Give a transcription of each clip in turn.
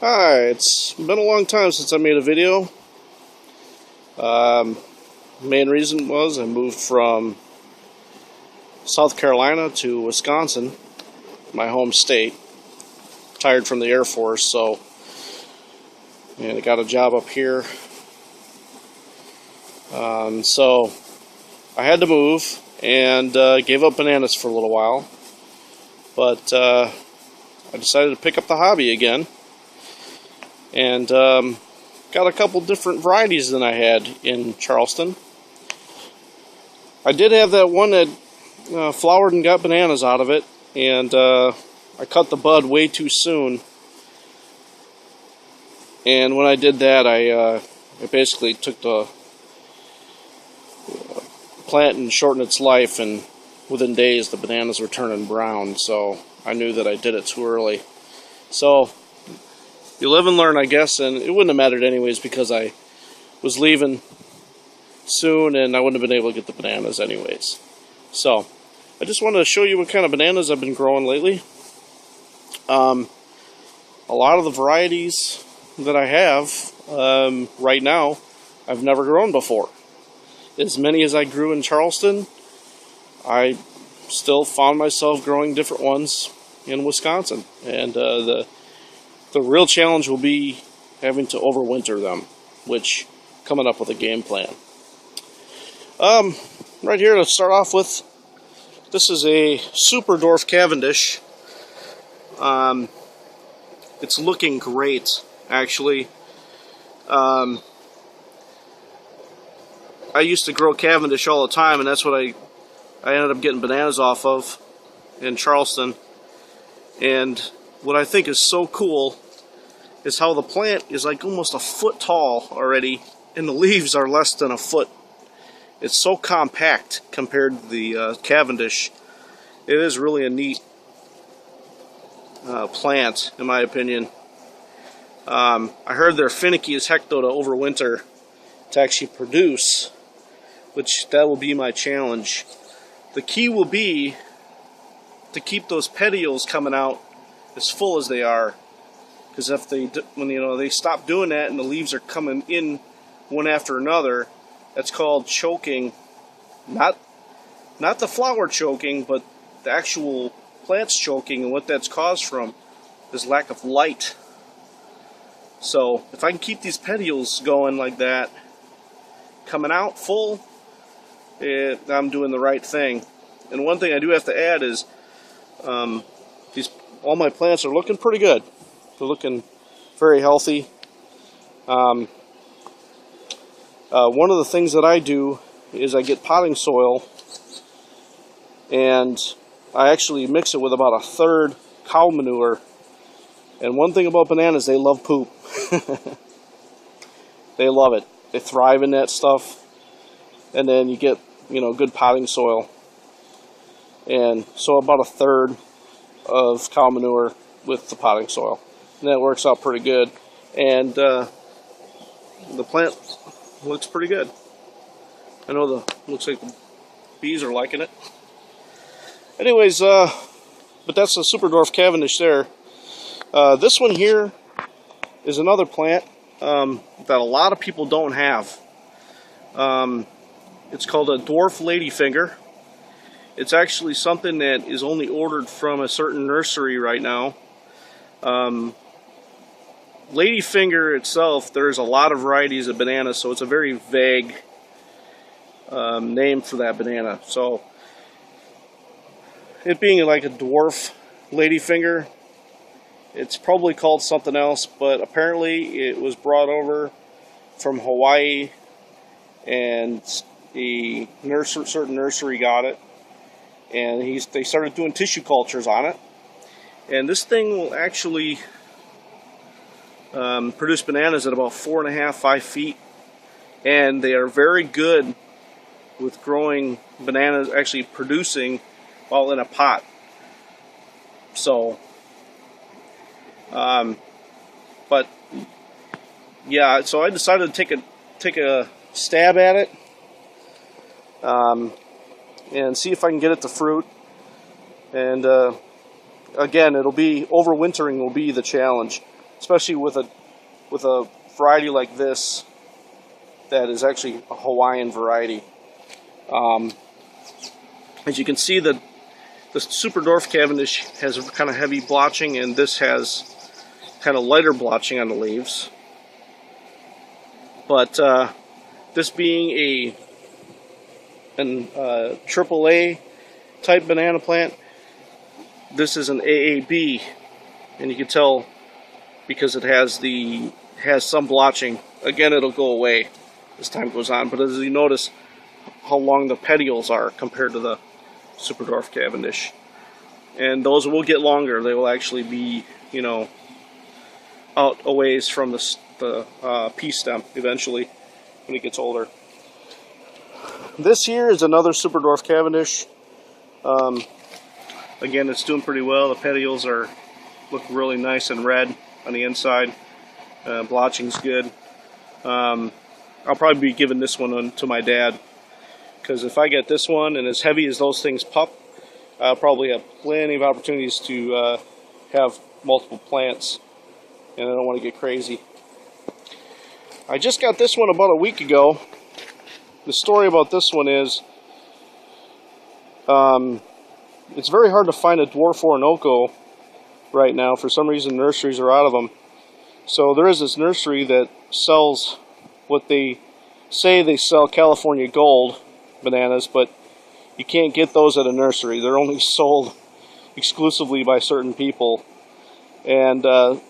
Hi, it's been a long time since I made a video. Main reason was I moved from South Carolina to Wisconsin, my home state. Retired from the Air Force, and I got a job up here. So I had to move and gave up bananas for a little while, but I decided to pick up the hobby again. And got a couple different varieties than I had in Charleston. I did have that one that flowered and got bananas out of it, and I cut the bud way too soon. And when I did that, I basically took the plant and shortened its life, and within days the bananas were turning brown, so I knew that I did it too early. So you live and learn, I guess, and it wouldn't have mattered anyways because I was leaving soon and I wouldn't have been able to get the bananas anyways. So I just wanted to show you what kind of bananas I've been growing lately. A lot of the varieties that I have right now I've never grown before. As many as I grew in Charleston, I still found myself growing different ones in Wisconsin, and the real challenge will be having to overwinter them, which coming up with a game plan. Right here to start off with, this is a Super Dwarf Cavendish. It's looking great, actually. I used to grow Cavendish all the time, and that's what I ended up getting bananas off of in Charleston. And what I think is so cool is how the plant is like almost a foot tall already, and the leaves are less than a foot. It's so compact compared to the Cavendish. It is really a neat plant, in my opinion. I heard they're finicky as heck, though, to overwinter to actually produce, which that will be my challenge. The key will be to keep those petioles coming out as full as they are, because if when they stop doing that and the leaves are coming in one after another, that's called choking. Not the flower choking, but the actual plants choking, and what that's caused from is lack of light. So if I can keep these petioles going like that, coming out full, I'm doing the right thing. And one thing I do have to add is all my plants are looking pretty good. They're looking very healthy. One of the things that I do is I get potting soil, and I actually mix it with about a third cow manure. And one thing about bananas, they love poop. They love it. They thrive in that stuff. And then you get, good potting soil. And so about a third of cow manure with the potting soil. And that works out pretty good. And the plant looks pretty good. I know looks like the bees are liking it. Anyways, but that's a Super Dwarf Cavendish there. This one here is another plant that a lot of people don't have. It's called a dwarf ladyfinger. It's actually something that is only ordered from a certain nursery right now. Ladyfinger itself, there's a lot of varieties of bananas, so it's a very vague name for that banana. So it being like a dwarf ladyfinger, it's probably called something else, but apparently it was brought over from Hawaii, and a certain nursery got it, and they started doing tissue cultures on it. And this thing will actually produce bananas at about 4.5, 5 feet, and they are very good with growing bananas, actually producing while in a pot. So, but yeah, so I decided to take a stab at it, and see if I can get it to fruit. And again, it'll be overwintering will be the challenge. especially with a variety like this that is actually a Hawaiian variety. As you can see, the Super Dwarf Cavendish has kind of heavy blotching, and this has kind of lighter blotching on the leaves. But this being an AAA type banana plant, this is an AAB, and you can tell because it has some blotching. Again, it'll go away as time goes on, but as you notice how long the petioles are compared to the Super Dwarf Cavendish, and those will get longer. They will actually be, you know, out a ways from the pea stem eventually when it gets older. This here is another Super Dwarf Cavendish. Again, it's doing pretty well. The petioles look really nice and red on the inside. Blotching's good. I'll probably be giving this one to my dad, because if I get this one, and as heavy as those things pup, I'll probably have plenty of opportunities to have multiple plants, and I don't want to get crazy. I just got this one about a week ago. The story about this one is it's very hard to find a Dwarf Orinoco right now. For some reason, nurseries are out of them. So there is this nursery that sells what they say they sell California Gold bananas, but you can't get those at a nursery. They're only sold exclusively by certain people. And then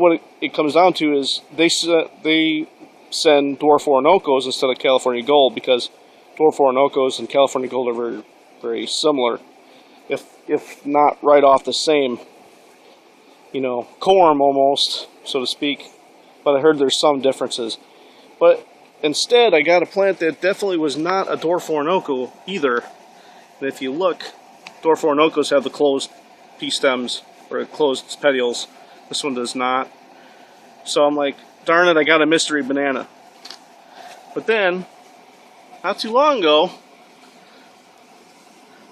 what it comes down to is they send Dwarf Orinocos instead of California Gold, because Dwarf Orinocos and California Gold are very, very similar, if not right off the same, you know, corm almost, so to speak. But I heard there's some differences. But instead, I got a plant that definitely was not a Dwarf Orinoco either. And if you look, Dwarf Orinocos have the closed pea stems, or closed petioles. This one does not. So I'm like, darn it, I got a mystery banana. But then, not too long ago,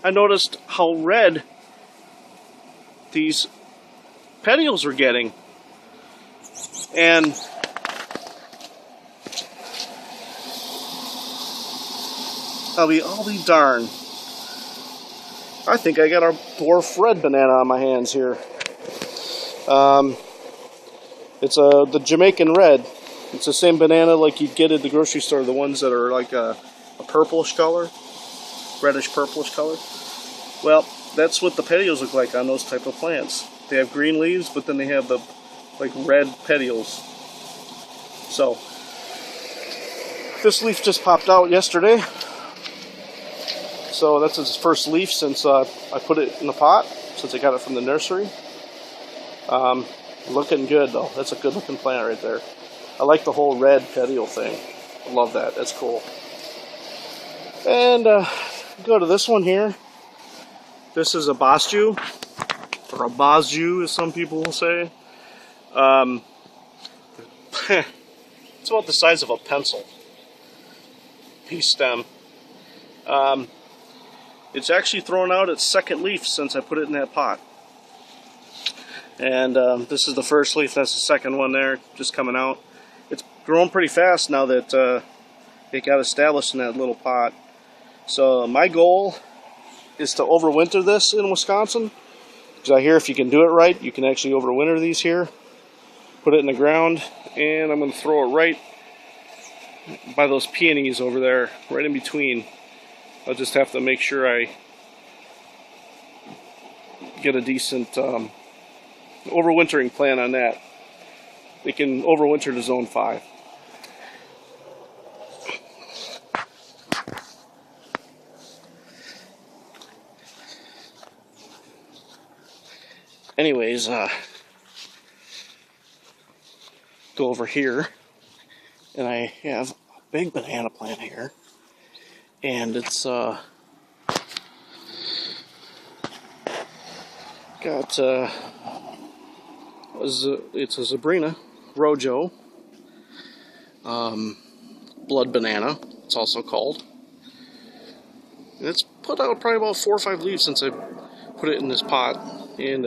I noticed how red these petioles were getting. And I'll be darned. I think I got a dwarf red banana on my hands here. It's the Jamaican red. It's the same banana like you'd get at the grocery store, the ones that are like a purplish color, reddish purplish color. Well, that's what the petioles look like on those type of plants. They have green leaves, but then they have the like red petioles. So this leaf just popped out yesterday. So that's its first leaf since I put it in the pot, since I got it from the nursery. Looking good though. That's a good looking plant right there. I like the whole red petiole thing. I love that. That's cool. And go to this one here. This is a Bosju, or a Bosju as some people will say. It's about the size of a pencil. Pea stem. It's actually thrown out its second leaf since I put it in that pot. And this is the first leaf. That's the second one there, just coming out. It's grown pretty fast now that it got established in that little pot. So my goal is to overwinter this in Wisconsin, because I hear if you can do it right, you can actually overwinter these here. Put it in the ground, and I'm going to throw it right by those peonies over there, right in between. I'll just have to make sure I get a decent overwintering plan on that. They can overwinter to zone 5. Anyways, go over here, and I have a big banana plant here, and it's got it's a Zebrina Rojo, blood banana, it's also called. And it's put out probably about 4 or 5 leaves since I put it in this pot. and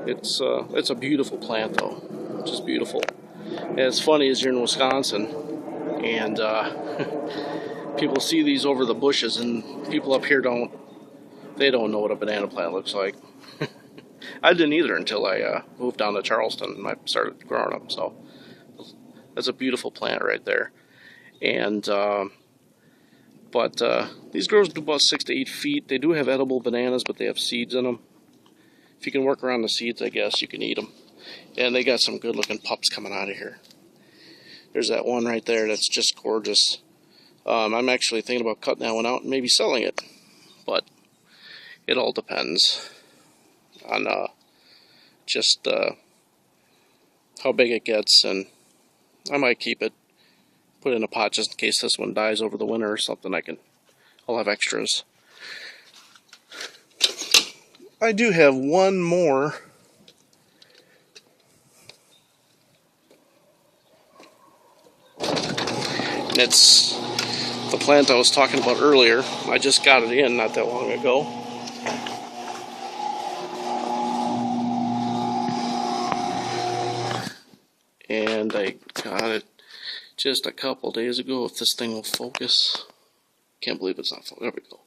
it's a beautiful plant though, just beautiful. And it's funny is you're in Wisconsin, and people see these over the bushes, and people up here don't know what a banana plant looks like. I didn't either until I moved down to Charleston and I started growing them. So that's a beautiful plant right there. And but these grow to about 6 to 8 feet. They do have edible bananas, but they have seeds in them. If you can work around the seeds, I guess you can eat them. And they got some good-looking pups coming out of here. There's that one right there that's just gorgeous. I'm actually thinking about cutting that one out and maybe selling it, but it all depends on just how big it gets, and I might keep it, put it in a pot just in case this one dies over the winter or something. I'll have extras. I do have one more. It's the plant I was talking about earlier. I just got it in not that long ago. And I got it just a couple days ago. If this thing will focus. Can't believe it's not focused. There we go.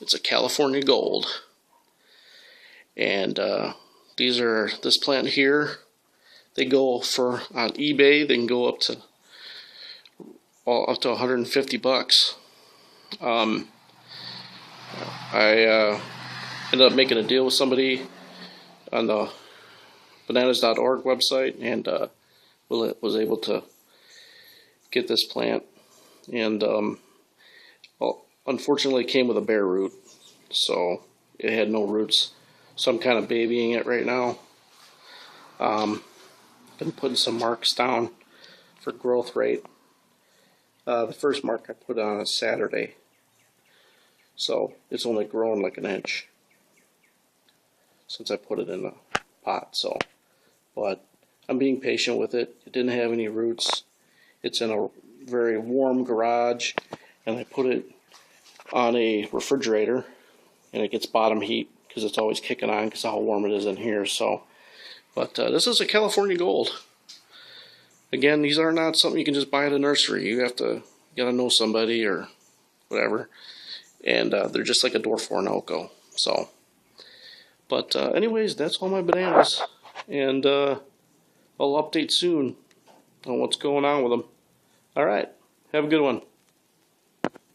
It's a California Gold. And this plant here, they go for, on eBay, they can go up to $150. I ended up making a deal with somebody on the bananas.org website, and was able to get this plant. And well, unfortunately, it came with a bare root, so it had no roots. So I'm kind of babying it right now. Been putting some marks down for growth rate. The first mark I put on is Saturday, so it's only grown like an inch since I put it in the pot. So, but I'm being patient with it. It didn't have any roots. It's in a very warm garage, and I put it on a refrigerator, and it gets bottom heat because it's always kicking on because of how warm it is in here. So, but this is a California Gold. Again, these are not something you can just buy at a nursery. You gotta know somebody or whatever, and they're just like a dwarf Orinoco. So, but anyways, that's all my bananas, and I'll update soon on what's going on with them. All right, have a good one.